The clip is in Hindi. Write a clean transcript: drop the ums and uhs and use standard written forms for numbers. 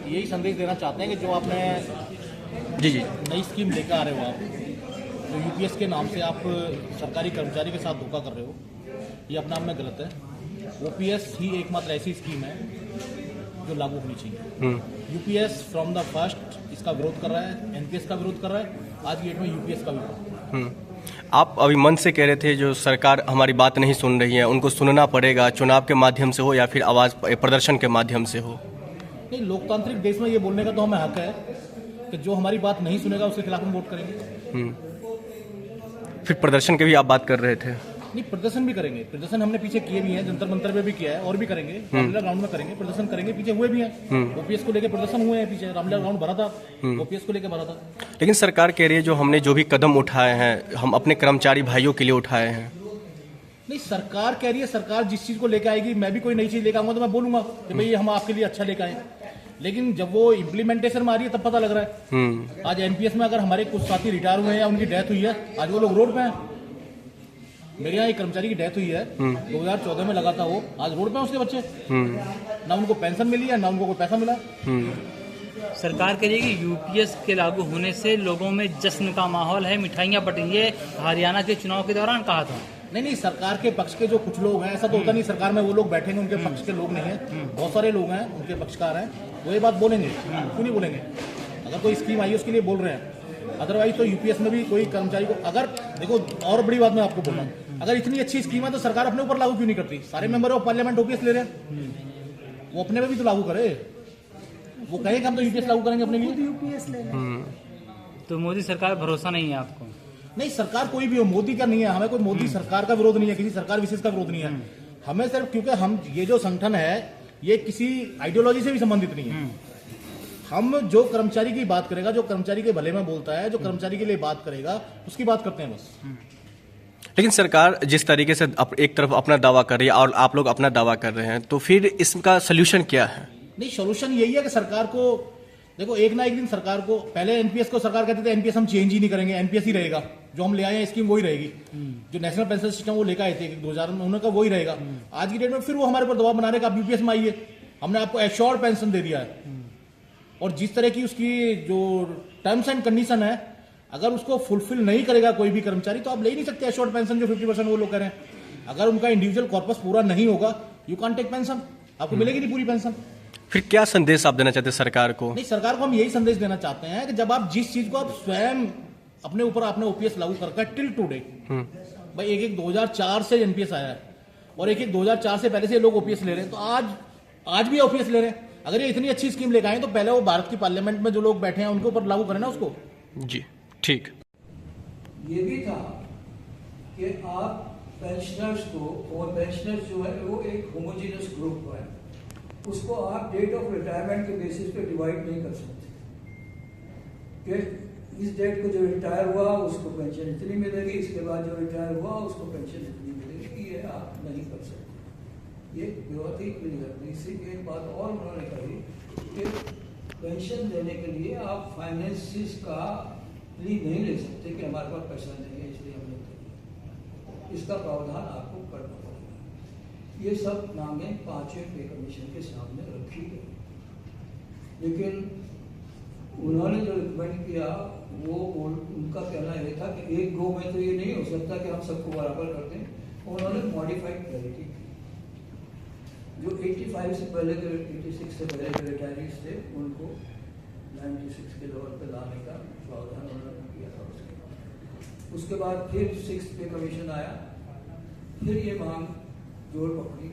यही संदेश देना चाहते हैं कि जो आपने जी जी नई स्कीम लेकर आ रहे हो आप, जो यूपीएस के नाम से आप सरकारी कर्मचारी के साथ धोखा कर रहे हो, ये अपने आप में गलत है। ओपीएस ही एकमात्र ऐसी स्कीम है जो लागू होनी चाहिए। यूपीएस फ्रॉम द फर्स्ट इसका विरोध कर रहा है, एनपीएस का विरोध कर रहा है, आज की डेट में यूपीएस का भी विरोध। आप अभी मन से कह रहे थे जो सरकार हमारी बात नहीं सुन रही है उनको सुनना पड़ेगा, चुनाव के माध्यम से हो या फिर आवाज़ प्रदर्शन के माध्यम से हो। नहीं, लोकतांत्रिक देश में ये बोलने का तो हमें हक है कि जो हमारी बात नहीं सुनेगा उसके खिलाफ हम वोट करेंगे। फिर प्रदर्शन की भी आप बात कर रहे थे। नहीं, प्रदर्शन भी करेंगे। प्रदर्शन हमने पीछे किए भी हैं, जंतर मंतर पे भी किया है और भी करेंगे। रामलीला ग्राउंड में करेंगे, प्रदर्शन करेंगे, पीछे हुए भी हैं। ओपीएस को लेकर प्रदर्शन हुए हैं, पीछे रामलीला ग्राउंड भरा था, ओपीएस को लेकर भरा था। लेकिन सरकार कह रही है जो हमने जो भी कदम उठाए हैं हम अपने कर्मचारी भाइयों के लिए उठाए हैं। नहीं, सरकार कह रही है, सरकार जिस चीज को लेकर आएगी, मैं भी कोई नई चीज लेकर आऊंगा तो मैं बोलूंगा कि भाई हम आपके लिए अच्छा लेकर आए। लेकिन जब वो इम्प्लीमेंटेशन में आ रही है तब पता लग रहा है। आज एनपीएस में अगर हमारे कुछ साथी रिटायर हुए हैं या उनकी डेथ हुई है, आज वो लोग रोड पे हैं। मेरे यहाँ एक कर्मचारी की डेथ हुई है, 2014 में लगा था वो, आज रोड पे हैं उसके बच्चे। ना उनको पेंशन मिली है, ना उनको कोई पैसा मिला। सरकार कह रही है कि यूपीएस के लागू होने से लोगों में जश्न का माहौल है, मिठाइयाँ बटेंगी। हरियाणा के चुनाव के दौरान कहा था। नहीं, सरकार के पक्ष के जो कुछ लोग हैं, ऐसा तो होता नहीं सरकार में वो लोग बैठेंगे उनके पक्ष के लोग नहीं हैं। बहुत सारे लोग हैं उनके पक्षकार हैं, वो ये बात बोलेंगे। क्यों नहीं बोलेंगे? अगर कोई स्कीम आई है उसके लिए बोल रहे हैं। अदरवाइज तो यूपीएस में भी कोई कर्मचारी को अगर देखो, और बड़ी बात मैं आपको बोल रहा हूँ, अगर इतनी अच्छी स्कीम है तो सरकार अपने ऊपर लागू क्यों नहीं करती? सारे मेंबर ऑफ पार्लियामेंट ओपीएस ले रहे हैं, वो अपने में भी तो लागू करे। वो कहे कि हम तो यूपीएस लागू करेंगे अपने लिए, यूपीएस ले रहे हैं। तो मोदी सरकार भरोसा नहीं है आपको? नहीं, सरकार कोई भी हो, मोदी का नहीं है, हमें कोई मोदी सरकार का विरोध नहीं है, किसी सरकार विशेष का विरोध नहीं है। हमें सिर्फ क्योंकि हम ये जो संगठन है ये किसी आइडियोलॉजी से भी संबंधित नहीं है। हम जो कर्मचारी की बात करेगा, जो कर्मचारी के भले में बोलता है, जो कर्मचारी के लिए बात करेगा, उसकी बात करते हैं बस। लेकिन सरकार जिस तरीके से एक तरफ अपना दावा कर रही है और आप लोग अपना दावा कर रहे हैं, तो फिर इसका सोल्यूशन क्या है? नहीं, सोल्यूशन यही है कि सरकार को देखो, एक ना एक दिन सरकार को, पहले एनपीएस को सरकार कहते थे एनपीएस हम चेंज ही नहीं करेंगे, एनपीएस ही रहेगा, जो हम ले आए हैं स्कीम वही रहेगी। जो नेशनल पेंशन सिस्टम वो लेकर आए थे 2000 में, उन्होंने कहा वही रहेगा। आज की डेट में फिर वो हमारे ऊपर दबाव बना रहे कि आप यूपीएस में आइए, हमने आपको एश्योर्ड पेंशन दे दिया है। और जिस तरह की उसकी जो टर्म्स एंड कंडीशन है, अगर उसको फुलफिल नहीं करेगा कोई भी कर्मचारी तो आप ले ही नहीं सकते एश्योर्ड पेंशन जो 50% वो लोग करें। अगर उनका इंडिविजुअल कॉर्पस पूरा नहीं होगा, यू कांट टेक पेंशन, आपको मिलेगी नहीं पूरी पेंशन। फिर क्या संदेश आप देना चाहते हैं सरकार को? नहीं, सरकार को हम यही संदेश देना चाहते हैं कि जब आप जिस चीज को आप स्वयं अपने ऊपर आपने ओपीएस लागू करके टिल टुडे, भाई एक 2004 से एनपीएस आया है और एक 2004 से पहले से लोग ओपीएस ले रहे हैं, तो आज भी ओपीएस ले रहे हैं। अगर ये इतनी अच्छी स्कीम लेकर आए तो पहले वो भारत की पार्लियामेंट में जो लोग बैठे हैं उनके ऊपर लागू करें ना उसको। जी ठीक। ये भी था कि आप पेंशनर्स को, और पेंशनर्स जो है वो एक होमोजेनियस ग्रुप है, उसको आप डेट ऑफ रिटायरमेंट के बेसिस पे डिवाइड नहीं कर सकते कि इस डेट को जो रिटायर हुआ उसको पेंशन इतनी मिलेगी, इसके बाद जो रिटायर हुआ उसको पेंशन इतनी मिलेगी। ये आप नहीं कर सकते। ये बहुत ही क्लियर। इसी की एक बात और उन्होंने कही कि पेंशन देने के लिए आप फाइनेंसिस का लीव नहीं ले सकते कि हमारे पास पैसा नहीं है इसलिए हम नहीं करेंगे। इसका प्रावधान आपको करना पड़ेगा। ये सब मांगे 5वें पे कमीशन के सामने रखी गई, लेकिन उन्होंने जो रिकमेंड किया वो उनका कहना यह था कि एक गो में तो ये नहीं हो सकता कि हम सबको बराबर कर दें। उन्होंने मॉडिफाइड क्लैरिटी, जो 85 से पहले के 86 से पहले के रिटायरीज थे उनको 96 के लेवल पे लाने का प्रावधान उन्होंने किया था। उसके बाद फिर 6th पे कमीशन आया, फिर ये मांग जोर पकड़ी।